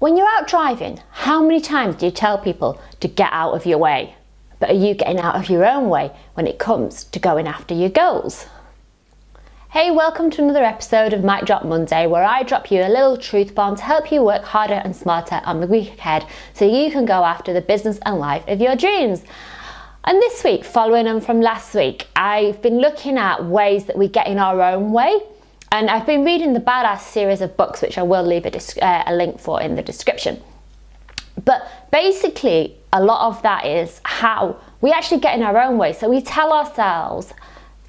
When you're out driving, how many times do you tell people to get out of your way? But are you getting out of your own way when it comes to going after your goals? Hey, welcome to another episode of Mic Drop Monday, where I drop you a little truth bomb to help you work harder and smarter on the week ahead so you can go after the business and life of your dreams. And this week, following on from last week, I've been looking at ways that we get in our own way. And I've been reading the Badass series of books, which I will leave a link for in the description. But basically, a lot of that is how we actually get in our own way. So we tell ourselves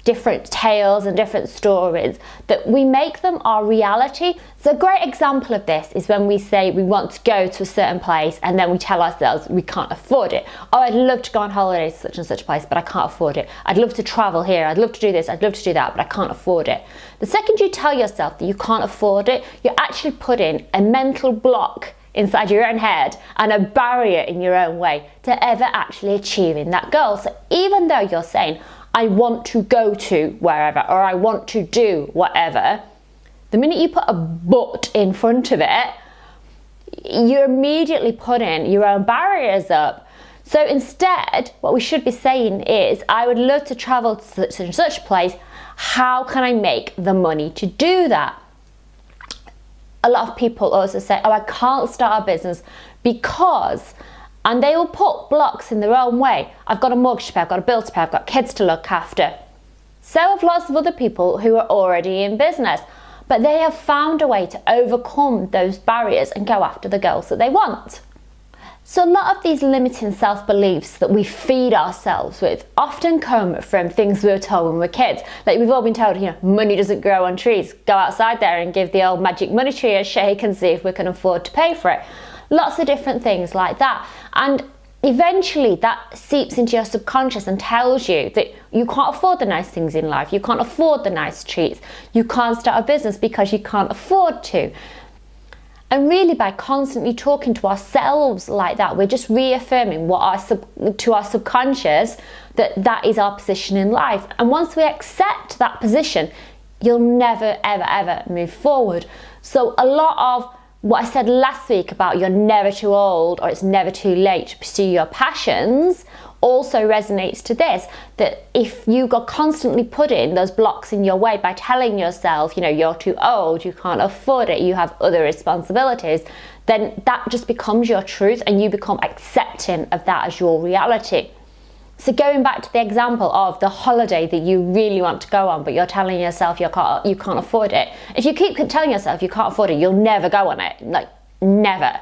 different tales and different stories that we make them our reality. So a great example of this is when we say we want to go to a certain place and then we tell ourselves we can't afford it. Oh, I'd love to go on holiday to such and such place, but I can't afford it. I'd love to travel here. I'd love to do this. I'd love to do that, but I can't afford it. The second you tell yourself that you can't afford it, you're actually putting a mental block inside your own head and a barrier in your own way to ever actually achieving that goal. So even though you're saying, I want to go to wherever, or I want to do whatever, the minute you put a but in front of it, you're immediately putting your own barriers up. So instead, what we should be saying is, I would love to travel to such and such place. How can I make the money to do that? A lot of people also say, oh, I can't start a business because, and they will put blocks in their own way. I've got a mortgage to pay, I've got a bill to pay, I've got kids to look after. So have lots of other people who are already in business, but they have found a way to overcome those barriers and go after the goals that they want. So a lot of these limiting self-beliefs that we feed ourselves with often come from things we were told when we were kids. Like we've all been told, money doesn't grow on trees. Go outside there and give the old magic money tree a shake and see if we can afford to pay for it. Lots of different things like that. And eventually that seeps into your subconscious and tells you that you can't afford the nice things in life. You can't afford the nice treats. You can't start a business because you can't afford to. And really, by constantly talking to ourselves like that, we're just reaffirming to our subconscious that is our position in life. And once we accept that position, you'll never, ever, ever move forward. So a lot of what I said last week about you're never too old or it's never too late to pursue your passions also resonates to this, that if you got constantly putting those blocks in your way by telling yourself, you're too old, you can't afford it, you have other responsibilities, then that just becomes your truth and you become accepting of that as your reality. So going back to the example of the holiday that you really want to go on, but you're telling yourself you can't afford it. If you keep telling yourself you can't afford it, you'll never go on it, never.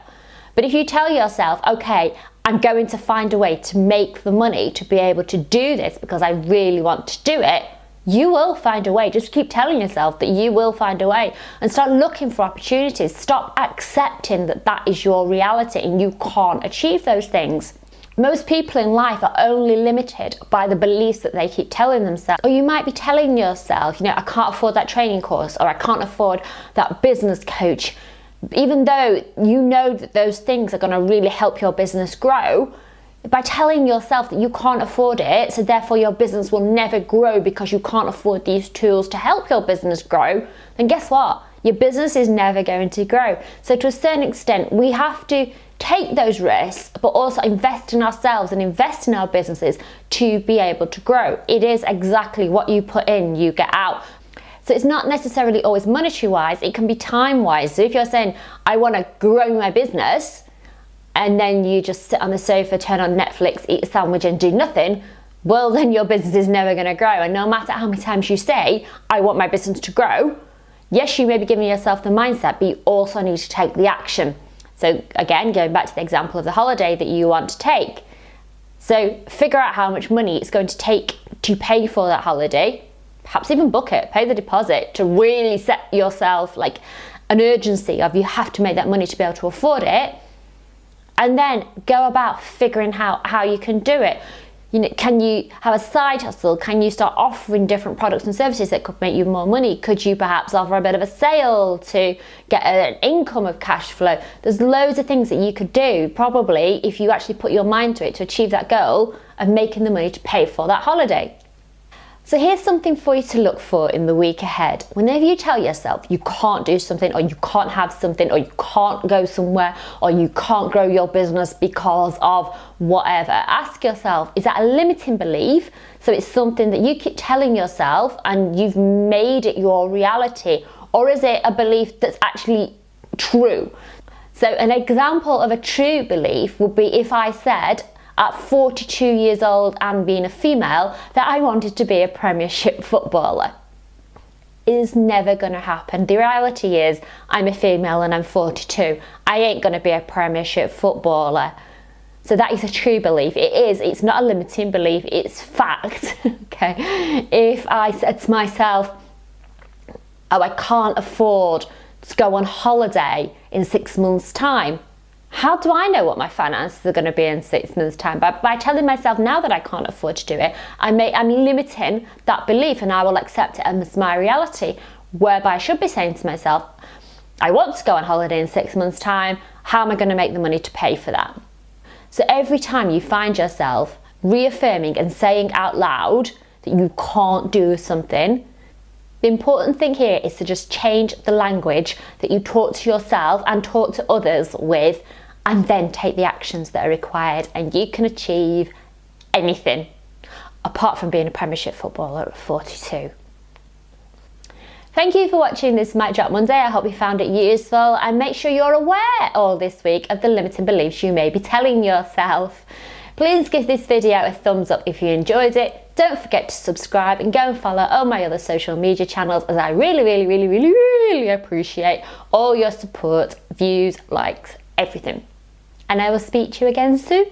But if you tell yourself, okay, I'm going to find a way to make the money to be able to do this because I really want to do it, you will find a way. Just keep telling yourself that you will find a way and start looking for opportunities. Stop accepting that is your reality and you can't achieve those things. Most people in life are only limited by the beliefs that they keep telling themselves. Or you might be telling yourself, I can't afford that training course, or I can't afford that business coach. Even though you know that those things are going to really help your business grow, by telling yourself that you can't afford it, so therefore your business will never grow because you can't afford these tools to help your business grow, then guess what? Your business is never going to grow. So to a certain extent, we have to take those risks, but also invest in ourselves and invest in our businesses to be able to grow. It is exactly what you put in, you get out. So it's not necessarily always monetary wise, it can be time wise. So if you're saying, I want to grow my business, and then you just sit on the sofa, turn on Netflix, eat a sandwich and do nothing, well then your business is never going to grow. And no matter how many times you say, I want my business to grow, yes, you may be giving yourself the mindset, but you also need to take the action. So again, going back to the example of the holiday that you want to take. So figure out how much money it's going to take to pay for that holiday. Perhaps even book it, pay the deposit to really set yourself an urgency of you have to make that money to be able to afford it. And then go about figuring out how you can do it. Can you have a side hustle? Can you start offering different products and services that could make you more money? Could you perhaps offer a bit of a sale to get an income of cash flow? There's loads of things that you could do, probably, if you actually put your mind to it, to achieve that goal of making the money to pay for that holiday. So here's something for you to look for in the week ahead. Whenever you tell yourself you can't do something, or you can't have something, or you can't go somewhere, or you can't grow your business because of whatever, ask yourself, is that a limiting belief? So it's something that you keep telling yourself and you've made it your reality, or is it a belief that's actually true? So an example of a true belief would be if I said, at 42 years old and being a female, that I wanted to be a Premiership footballer. It is never going to happen. The reality is I'm a female and I'm 42. I ain't going to be a Premiership footballer. So that is a true belief. It's not a limiting belief, it's fact. Okay. If I said to myself, oh, I can't afford to go on holiday in 6 months' time, how do I know what my finances are going to be in 6 months' time? By telling myself now that I can't afford to do it, I'm limiting that belief, and I will accept it as my reality, whereby I should be saying to myself, I want to go on holiday in 6 months' time, how am I going to make the money to pay for that? So every time you find yourself reaffirming and saying out loud that you can't do something, the important thing here is to just change the language that you talk to yourself and talk to others with, and then take the actions that are required, and you can achieve anything apart from being a Premiership footballer at 42. Thank you for watching this Mic Drop Monday. I hope you found it useful, and make sure you're aware all this week of the limiting beliefs you may be telling yourself. Please give this video a thumbs up if you enjoyed it. Don't forget to subscribe and go and follow all my other social media channels, as I really appreciate all your support, views, likes, everything. And I will speak to you again soon.